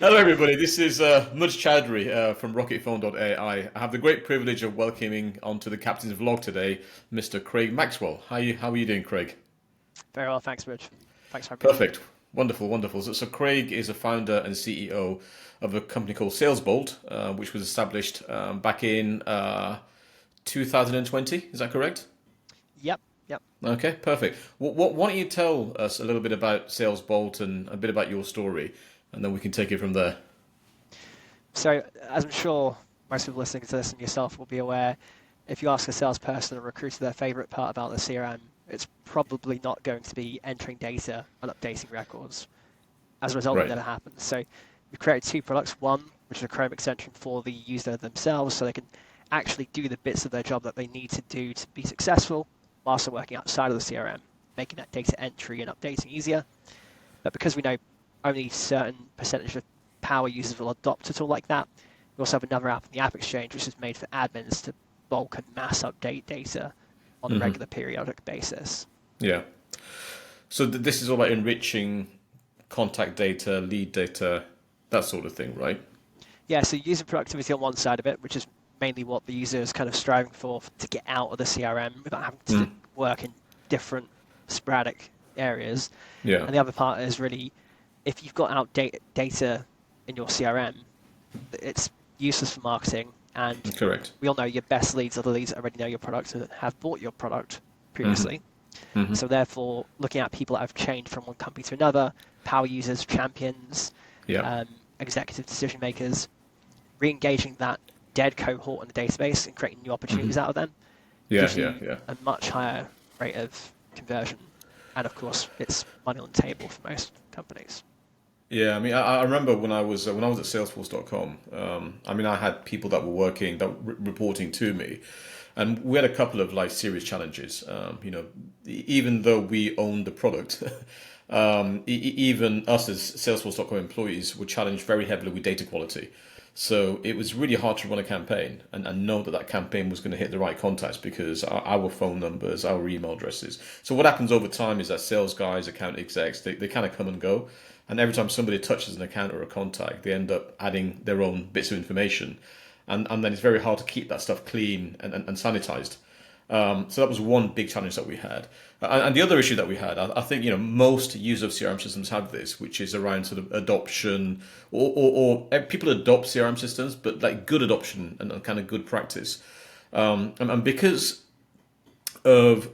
Hello, everybody. This is Muj Choudhury from RocketPhone.ai. I have the great privilege of welcoming onto the Captain's Vlog today, Mr. Craig Maxwell. How are you doing, Craig? Very well, thanks, Muj. Thanks for having me on. Perfect. Wonderful, wonderful. So Craig is a founder and CEO of a company called Salesbolt, which was established back in 2020. Is that correct? Yep, yep. Okay, perfect. Why don't you tell us a little bit about Salesbolt and a bit about your story, and then we can take it from there. So, as I'm sure most people listening to this and yourself will be aware, if you ask a salesperson or recruiter their favorite part about the CRM, it's probably not going to be entering data and updating records. As a result, it Right. never happens. So, we've created two products. One, which is a Chrome extension for the user themselves, so they can actually do the bits of their job that they need to do to be successful whilst they're working outside of the CRM, making that data entry and updating easier. But because we know only certain percentage of power users will adopt a tool like that, we also have another app in the App Exchange, which is made for admins to bulk and mass update data on a regular periodic basis. Yeah. So this is all about enriching contact data, lead data, that sort of thing, right? Yeah, so user productivity on one side of it, which is mainly what the user is kind of striving for to get out of the CRM without having to work in different sporadic areas. Yeah. And the other part is really, if you've got outdated data in your CRM, it's useless for marketing. And Correct. we all know your best leads are the leads that already know your product and have bought your product previously. So therefore, looking at people that have changed from one company to another, power users, champions, Yeah. executive decision makers, re-engaging that dead cohort in the database and creating new opportunities out of them Yeah. gives Yeah. you Yeah. a much higher rate of conversion. And of course, it's money on the table for most companies. Yeah, I mean, I remember when I was at Salesforce.com. I mean, I had people that were working that were reporting to me, and we had a couple of like serious challenges. Even though we owned the product, even us as Salesforce.com employees were challenged very heavily with data quality. So it was really hard to run a campaign and know that that campaign was going to hit the right contacts because our phone numbers, our email addresses. So what happens over time is that sales guys, account execs, they kind of come and go. And every time somebody touches an account or a contact, they end up adding their own bits of information. And then it's very hard to keep that stuff clean and sanitized. So that was one big challenge that we had. And the other issue that we had, I think, most users of CRM systems have this, which is around sort of adoption or people adopt CRM systems, but like good adoption and kind of good practice. And because of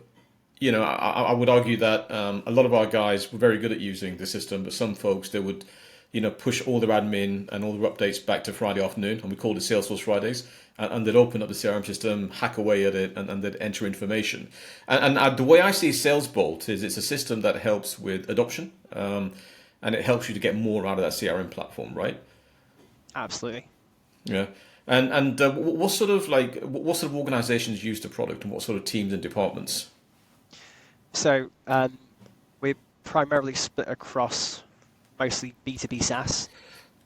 I would argue that a lot of our guys were very good at using the system, but some folks they would, push all their admin and all their updates back to Friday afternoon, and we called it Salesforce Fridays, and they'd open up the CRM system, hack away at it, and they'd enter information. And the way I see Salesbolt is it's a system that helps with adoption, and it helps you to get more out of that CRM platform, right? Absolutely. Yeah. And what sort of organizations use the product, and what sort of teams and departments? So we're primarily split across mostly B2B SaaS.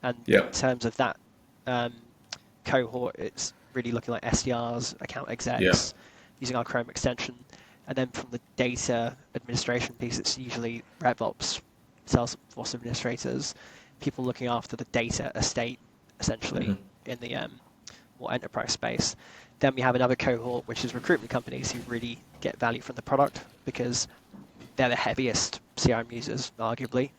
And Yeah. in terms of that um, cohort, it's really looking like SDRs, account Yeah. execs, using our Chrome extension. And then from the data administration piece, it's usually RevOps, Salesforce administrators, people looking after the data estate, essentially, in the more enterprise space. Then we have another cohort, which is recruitment companies who really get value from the product because they're the heaviest CRM users, arguably,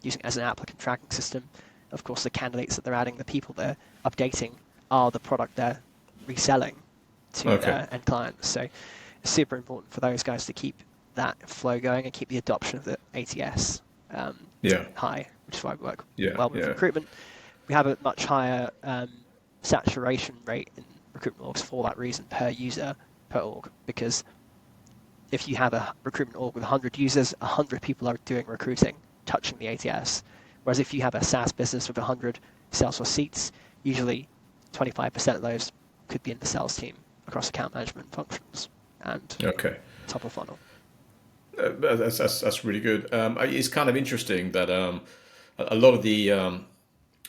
using it as an applicant tracking system. Of course, the candidates that they're adding, the people they're updating, are the product they're reselling to Okay. their end clients. So it's super important for those guys to keep that flow going and keep the adoption of the ATS Yeah. high, which is why we work Yeah. well with Yeah. recruitment. We have a much higher saturation rate in recruitment orgs for that reason per user per org, because if you have a recruitment org with 100 users, 100 people are doing recruiting, touching the ATS. Whereas if you have a SaaS business with 100 Salesforce seats, usually 25% of those could be in the sales team across account management functions and Okay. top of funnel. That's really good. It's kind of interesting that a lot of the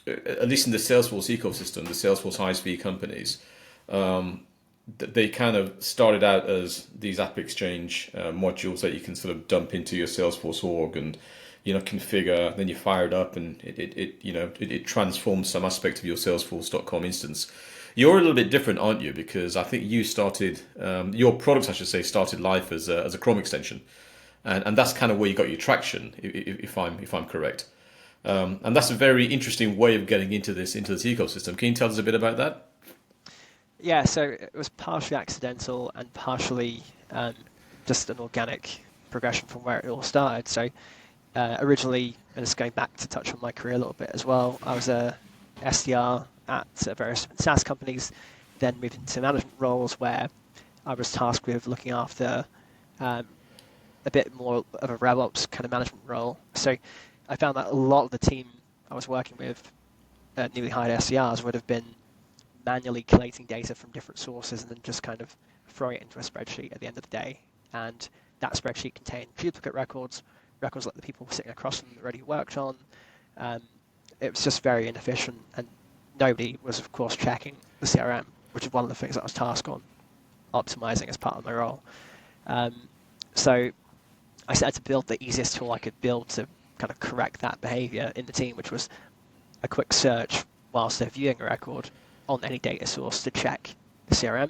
at least in the Salesforce ecosystem, the Salesforce ISV companies, they kind of started out as these App Exchange modules that you can sort of dump into your Salesforce org, and configure, then you fire it up, and it transforms some aspect of your Salesforce.com instance. You're a little bit different, aren't you? Because I think you started your products, I should say, started life as a Chrome extension, and that's kind of where you got your traction, if I'm correct. And that's a very interesting way of getting into this ecosystem. Can you tell us a bit about that? Yeah, so it was partially accidental and partially just an organic progression from where it all started. So originally, and just going back to touch on my career a little bit as well, I was a SDR at various different SaaS companies, then moved into management roles where I was tasked with looking after a bit more of a RevOps kind of management role. So I found that a lot of the team I was working with, newly hired SDRs, would have been manually collating data from different sources and then just kind of throwing it into a spreadsheet at the end of the day. And that spreadsheet contained duplicate records that the people sitting across them already worked on. It was just very inefficient, and nobody was, of course, checking the CRM, which is one of the things that I was tasked on optimizing as part of my role. So I started to build the easiest tool I could build to kind of correct that behavior in the team, which was a quick search whilst they're viewing a record on any data source to check the CRM,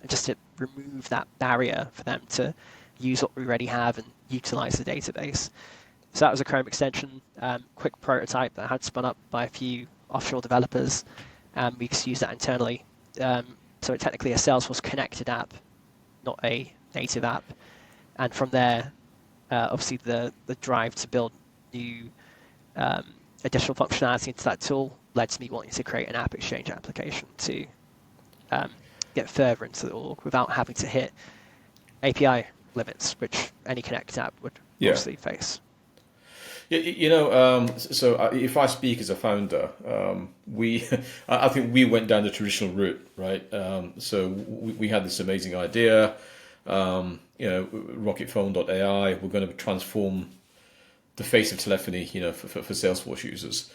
and just to remove that barrier for them to use what we already have and utilize the database. So that was a Chrome extension, quick prototype that I had spun up by a few offshore developers, and we just use that internally. So it's technically a Salesforce connected app, not a native app. And from there, obviously the drive to build new additional functionality into that tool led to me wanting to create an app exchange application to get further into the org without having to hit API limits, which any connected app would obviously face. So if I speak as a founder, I think we went down the traditional route, right? So we had this amazing idea, rocketphone.ai. We're going to transform the face of telephony, for Salesforce users.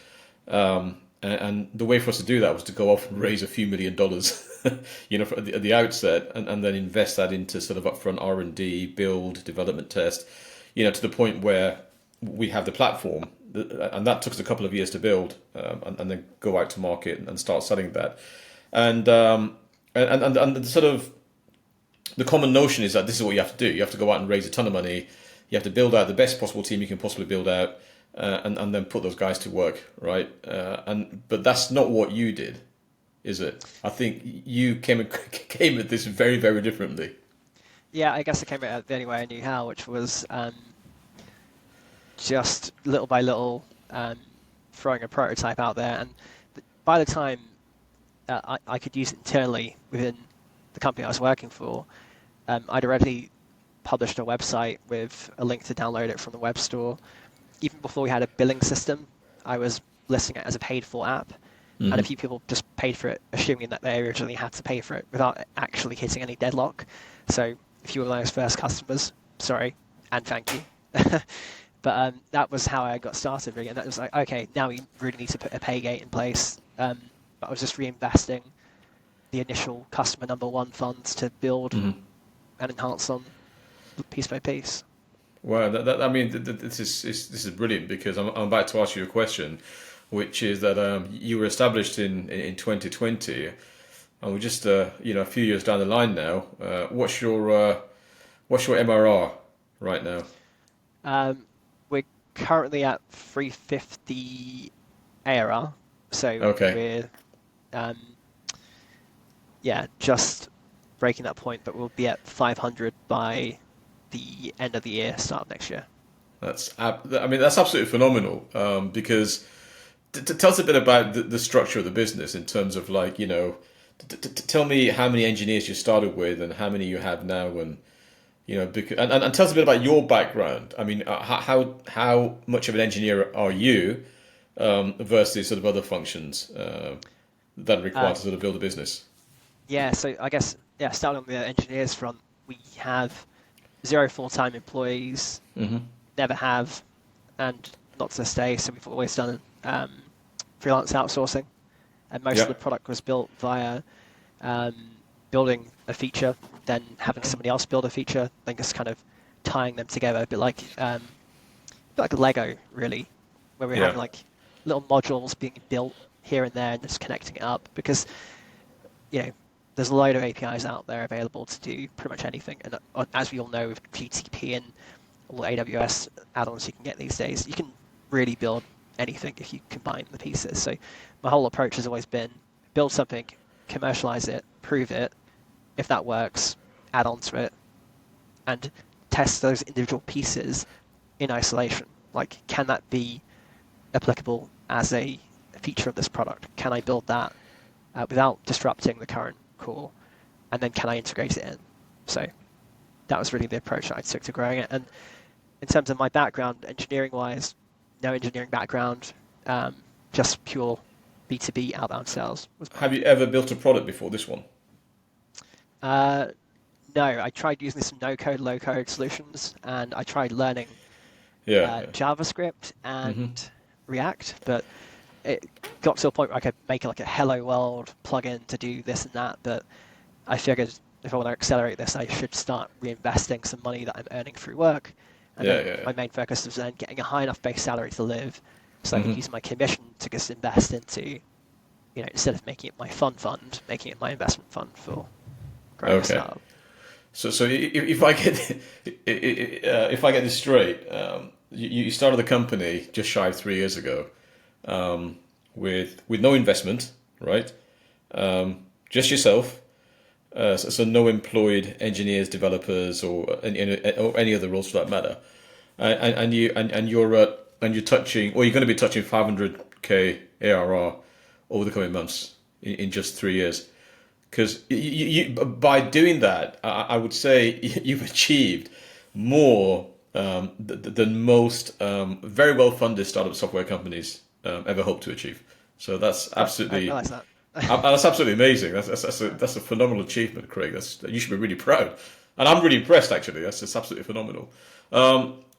And the way for us to do that was to go off and raise a few $1 million, at the outset, and then invest that into sort of upfront R&D, build, development, test, to the point where we have the platform, and that took us a couple of years to build, and then go out to market and start selling that. And sort of the common notion is that this is what you have to do. You have to go out and raise a ton of money. You have to build out the best possible team you can possibly build out, and then put those guys to work, right? But that's not what you did, is it? I think you came at this very, very differently. Yeah, I guess I came at it the only way I knew how, which was just little by little throwing a prototype out there. And by the time I could use it internally within the company I was working for, I'd already published a website with a link to download it from the web store. Even before we had a billing system, I was listing it as a paid-for app. Mm-hmm. And a few people just paid for it, assuming that they originally had to pay for it without actually hitting any deadlock. So if you were those first customers, sorry, and thank you. But that was how I got started, really. And that was like, okay, now we really need to put a pay gate in place. But I was just reinvesting the initial customer number one funds to build and enhance on piece by piece. Wow, this is brilliant, because I'm about to ask you a question, which is that you were established in 2020, and we're just a few years down the line now. What's your MRR right now? We're currently at 350 ARR, so we're just breaking that point, but we'll be at 500 by the end of the year, start of next year. That's absolutely phenomenal, because tell us a bit about the structure of the business in terms of tell me how many engineers you started with and how many you have now, and and tell us a bit about your background. I mean, how much of an engineer are you versus sort of other functions that are required to sort of build a business? Yeah, so I guess starting on the engineers front, we have 0 full-time employees, never have, and not to this day. So we've always done freelance outsourcing, and most of the product was built via building a feature, then having somebody else build a feature, then just kind of tying them together, a bit like like a Lego, really, where we're Yeah. having like little modules being built here and there and just connecting it up because, you know, there's a load of APIs out there available to do pretty much anything. And as we all know, with GCP and all the AWS add-ons you can get these days, you can really build anything if you combine the pieces. So my whole approach has always been build something, commercialize it, prove it. If that works, add on to it, and test those individual pieces in isolation. Like, can that be applicable as a feature of this product? Can I build that without disrupting the current core? And then can I integrate it in? So that was really the approach that I took to growing it. And in terms of my background, engineering-wise, no engineering background, just pure B2B outbound sales. Have you ever built a product before this one? Uh, no, I tried using some no-code, low-code solutions, and I tried learning Yeah. Yeah. JavaScript and React, but it got to a point where I could make like a Hello World plugin to do this and that, but I figured if I want to accelerate this, I should start reinvesting some money that I'm earning through work. And then my main focus was then getting a high enough base salary to live, so I could use my commission to just invest into, instead of making it my fund, making it my investment fund for growing a startup. So if I get if I get this straight, you started the company just shy of 3 years ago, with no investment, right? Just yourself. So no employed engineers, developers, or any other roles for that matter. And you're touching, or you're going to be touching 500k ARR over the coming months in just 3 years. Because by doing that, I would say you've achieved more than most very well-funded startup software companies ever hope to achieve. So that's absolutely, I realize that. That's absolutely amazing. That's a phenomenal achievement, Craig. You should be really proud, and I'm really impressed. Actually, that's absolutely phenomenal.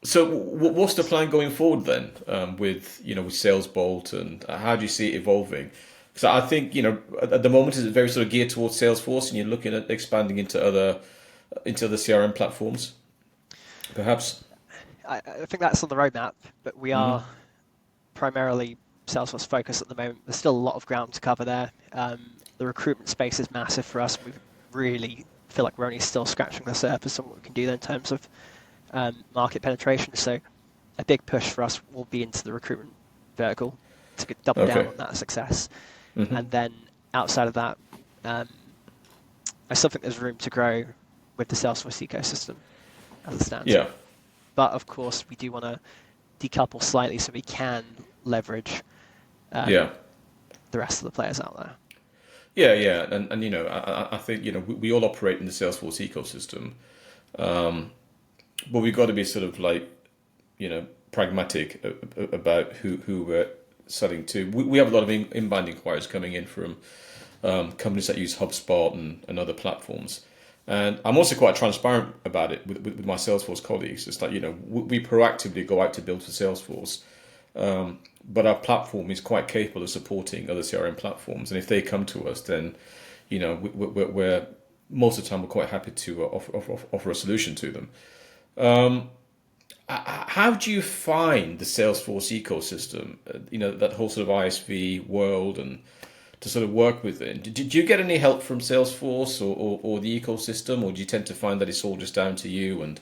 So what's the plan going forward then, with Salesbolt, and how do you see it evolving? So I think, at the moment, it's very sort of geared towards Salesforce, and you're looking at expanding into other CRM platforms, perhaps. I think that's on the roadmap, but we are primarily Salesforce focused at the moment. There's still a lot of ground to cover there. The recruitment space is massive for us. We really feel like we're only still scratching the surface on what we can do there in terms of market penetration. So a big push for us will be into the recruitment vertical to double down on that success. And then outside of that, I still think there's room to grow with the Salesforce ecosystem as it stands. Yeah. But of course, we do want to decouple slightly so we can leverage the rest of the players out there. Yeah. And I think, we all operate in the Salesforce ecosystem. But we've got to be sort of like, pragmatic about who we're selling to. We have a lot of inbound inquiries coming in from companies that use HubSpot and other platforms. And I'm also quite transparent about it with my Salesforce colleagues. It's like, we proactively go out to build for Salesforce. But our platform is quite capable of supporting other CRM platforms. And if they come to us, then, we're most of the time we're quite happy to offer a solution to them. How do you find the Salesforce ecosystem, that whole sort of ISV world, and to sort of work with it? Did you get any help from Salesforce or the ecosystem, or do you tend to find that it's all just down to you and,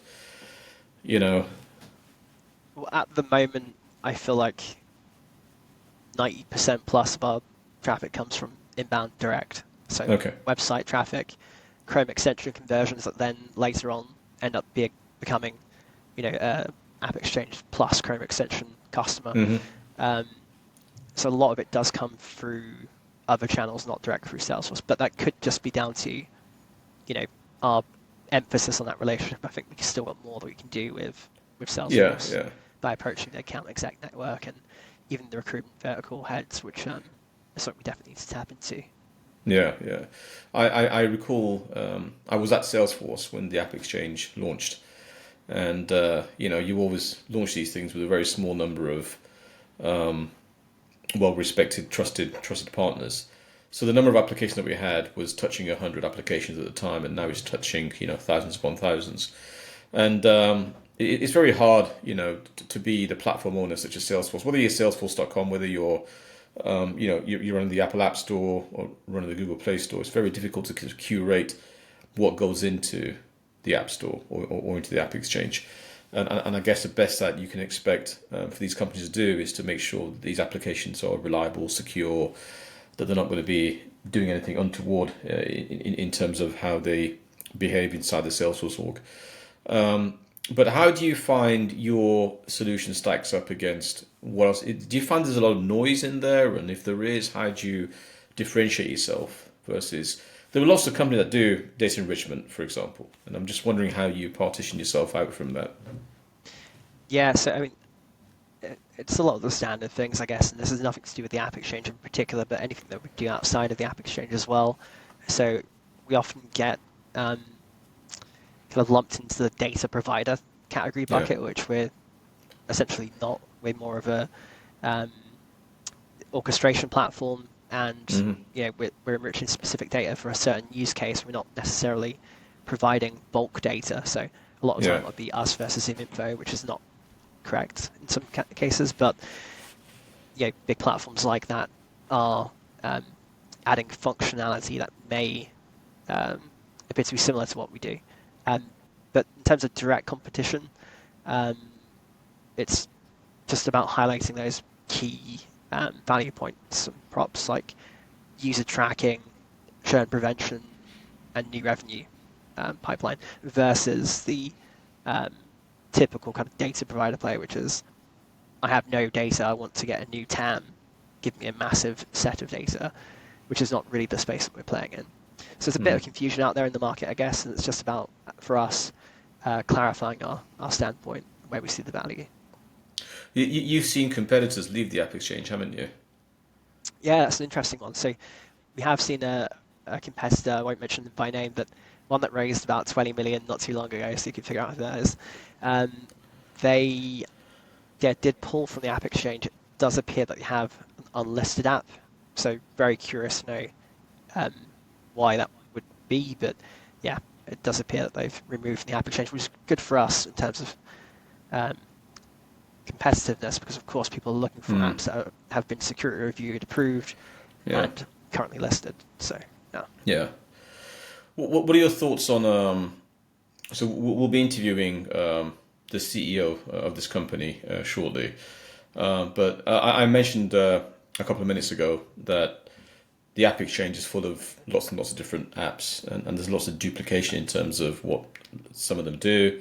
Well, at the moment, I feel like 90% plus of our traffic comes from inbound direct. So website traffic, Chrome extension conversions that then later on end up becoming App Exchange plus Chrome extension customer. So a lot of it does come through other channels, not direct through Salesforce. But that could just be down to, our emphasis on that relationship. I think we still got more that we can do with Salesforce by approaching the account exec network and even the recruitment vertical heads, which is something we definitely need to tap into. Yeah. I recall I was at Salesforce when the App Exchange launched. And, you always launch these things with a very small number of well-respected, trusted partners. So the number of applications that we had was touching 100 applications at the time, and now it's touching, thousands upon thousands. And it's very hard, to be the platform owner such as Salesforce, whether you're Salesforce.com, whether you're you're running the Apple App Store or running the Google Play Store. It's very difficult to curate what goes into the App Store or into the App Exchange. And I guess the best that you can expect for these companies to do is to make sure that these applications are reliable, secure, that they're not going to be doing anything untoward in terms of how they behave inside the Salesforce org. But how do you find your solution stacks up against what else? Do you find there's a lot of noise in there? And if there is, how do you differentiate yourself versus... There are lots of companies that do data enrichment, for example. And I'm just wondering how you partition yourself out from that. Yeah, so I mean, it's a lot of the standard things, I guess, and this has nothing to do with the App Exchange in particular, but anything that we do outside of the App Exchange as well. So we often get kind of lumped into the data provider category bucket, which we're essentially not. We're more of a orchestration platform, and we're enriching specific data for a certain use case. We're not necessarily providing bulk data. So a lot of the time it would be us versus info, which is not correct in some cases, but big platforms like that are adding functionality that may appear to be similar to what we do. But in terms of direct competition, it's just about highlighting those key value points and props like user tracking, churn prevention, and new revenue pipeline versus the typical kind of data provider play, which is I have no data, I want to get a new TAM, give me a massive set of data, which is not really the space that we're playing in. So there's a bit of confusion out there in the market, I guess, and it's just about, for us, clarifying our standpoint, where we see the value. You've seen competitors leave the App Exchange, haven't you? Yeah, that's an interesting one. So we have seen a competitor, I won't mention them by name, but one that raised about 20 million not too long ago, so you can figure out who that is. They did pull from the App Exchange. It does appear that they have an unlisted app, so very curious to know why that would be, but yeah, it does appear that they've removed the App Exchange, which is good for us in terms of competitiveness, because of course people are looking for apps that have been security reviewed, approved, and currently listed. So yeah. What are your thoughts on? So we'll be interviewing the CEO of this company shortly, but I mentioned a couple of minutes ago that the App Exchange is full of lots and lots of different apps, and there's lots of duplication in terms of what some of them do,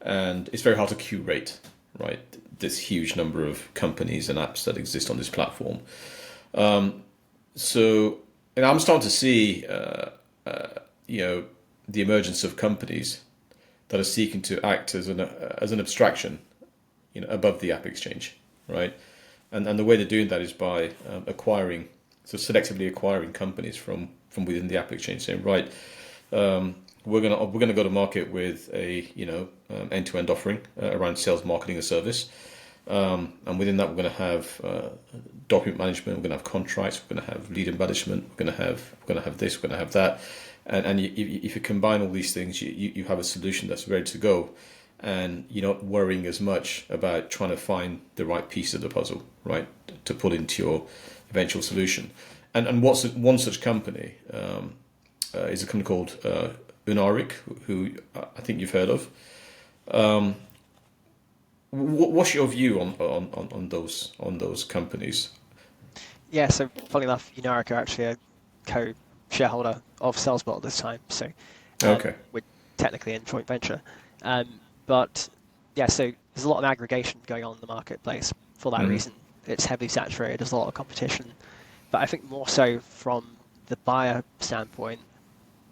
and it's very hard to curate, right? This huge number of companies and apps that exist on this platform. So I'm starting to see, the emergence of companies that are seeking to act as an abstraction, above the App Exchange, right? And the way they're doing that is by selectively acquiring companies from within the App Exchange, saying, right, we're gonna go to market with a end-to-end offering around sales, marketing, and service, and within that we're going to have document management, we're going to have contracts, we're going to have lead embellishment, we're going to have this, we're going to have that, and if you combine all these things, you have a solution that's ready to go, and you're not worrying as much about trying to find the right piece of the puzzle, right, to put into your eventual solution. And one such company is a company called Unaric, who I think you've heard of. What's your view on those companies? Yeah, so funny enough, Unaric are actually a co-shareholder of Salesbolt at this time, so we're technically in joint venture. But yeah, so there's a lot of aggregation going on in the marketplace for that reason. It's heavily saturated, there's a lot of competition. But I think more so from the buyer standpoint,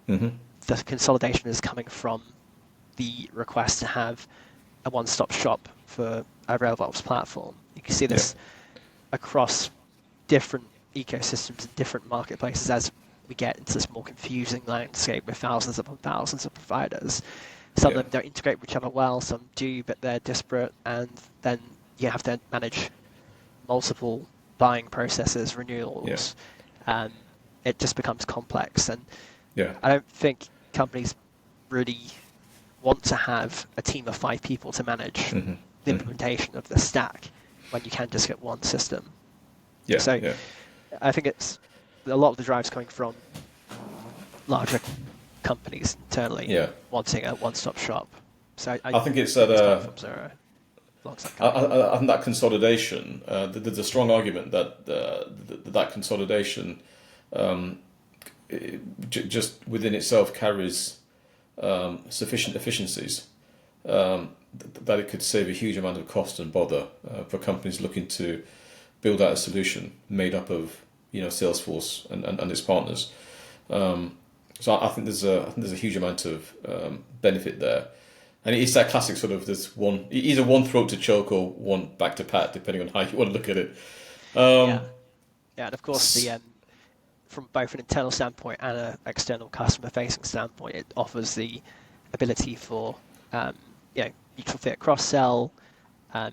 the consolidation is coming from the request to have a one-stop shop for a RailVops platform. You can see this across different ecosystems and different marketplaces as we get into this more confusing landscape with thousands upon thousands of providers. Some of them don't integrate with each other well, some do, but they're disparate, and then you have to manage multiple buying processes, renewals. It just becomes complex, and I don't think companies really want to have a team of 5 people to manage the implementation of the stack when you can just get one system. Yeah, So yeah. I think it's a lot of the drives coming from larger companies internally wanting a one-stop shop. So I think it's that from zero. I think that consolidation. There's a strong argument that that consolidation just within itself carries sufficient efficiencies that it could save a huge amount of cost and bother for companies looking to build out a solution made up of Salesforce and its partners. So I think there's a huge amount of benefit there. And it's that classic sort of this one, either one throat to choke or one back to pat, depending on how you want to look at it. Yeah, and of course from both an internal standpoint and an external customer-facing standpoint, it offers the ability for mutual fit cross-sell, an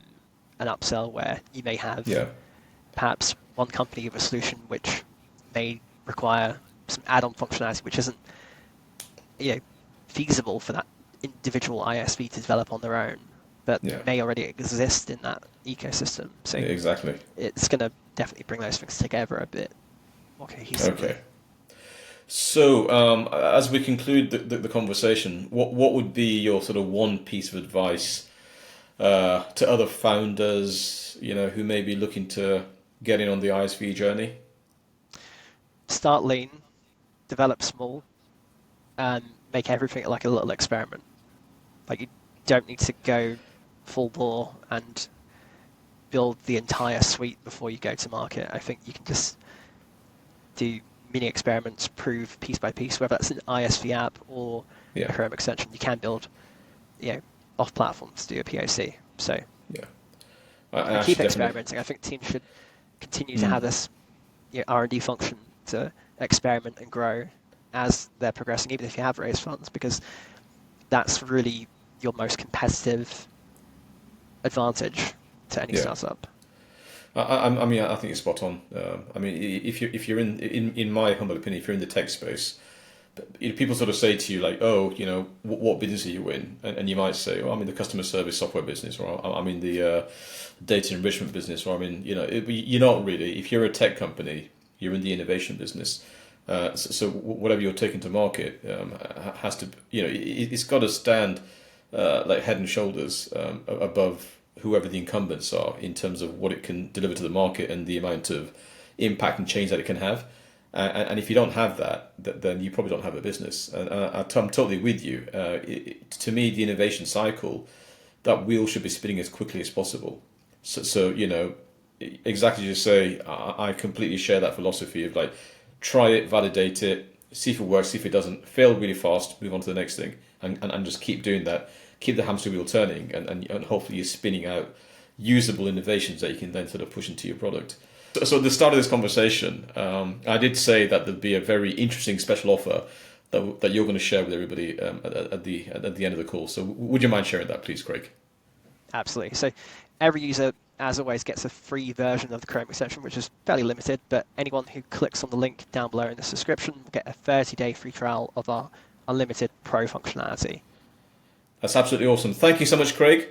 upsell where you may have perhaps one company with a solution which may require some add-on functionality which isn't feasible for that individual ISV to develop on their own, but may already exist in that ecosystem. So exactly, it's going to definitely bring those things together a bit more cohesively. Okay. So as we conclude the conversation, what would be your sort of one piece of advice to other founders, who may be looking to get in on the ISV journey? Start lean, develop small, and make everything like a little experiment. Like, you don't need to go full bore and build the entire suite before you go to market. I think you can just do mini experiments, prove piece by piece, whether that's an ISV app or a Chrome extension. You can build, off platforms to do a POC. So keep experimenting. I think teams should continue to have this R&D function to experiment and grow as they're progressing, even if you have raised funds, because that's really your most competitive advantage to any startup. I mean, I think it's spot on. I mean, if you're in my humble opinion, if you're in the tech space, people sort of say to you like, oh, what business are you in? And you might say, oh, I'm in the customer service software business, or I'm in the data enrichment business, or I'm in, you're not really. If you're a tech company, you're in the innovation business. So whatever you're taking to market has to, it's got to stand like head and shoulders above whoever the incumbents are in terms of what it can deliver to the market and the amount of impact and change that it can have. And if you don't have that, then you probably don't have a business. And I'm totally with you. To me, the innovation cycle, that wheel should be spinning as quickly as possible. So exactly as you say, I completely share that philosophy of like, try it, validate it, see if it works, see if it doesn't, fail really fast, move on to the next thing, and just keep doing that. Keep the hamster wheel turning, and hopefully you're spinning out usable innovations that you can then sort of push into your product. So at the start of this conversation, I did say that there'd be a very interesting special offer that you're going to share with everybody at the end of the call. So would you mind sharing that, please, Craig? Absolutely. So every user, as always, gets a free version of the Chrome extension, which is fairly limited, but anyone who clicks on the link down below in the description will get a 30-day free trial of our unlimited Pro functionality. That's absolutely awesome. Thank you so much, Craig.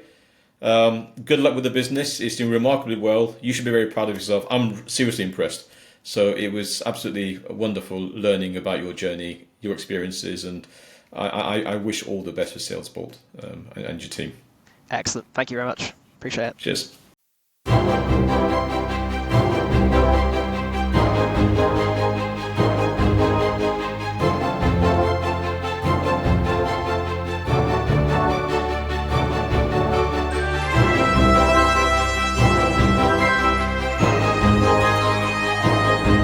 Good luck with the business. It's doing remarkably well. You should be very proud of yourself. I'm seriously impressed. So it was absolutely wonderful learning about your journey, your experiences, and I wish all the best for Salesbolt and your team. Excellent. Thank you very much. Appreciate it. Cheers.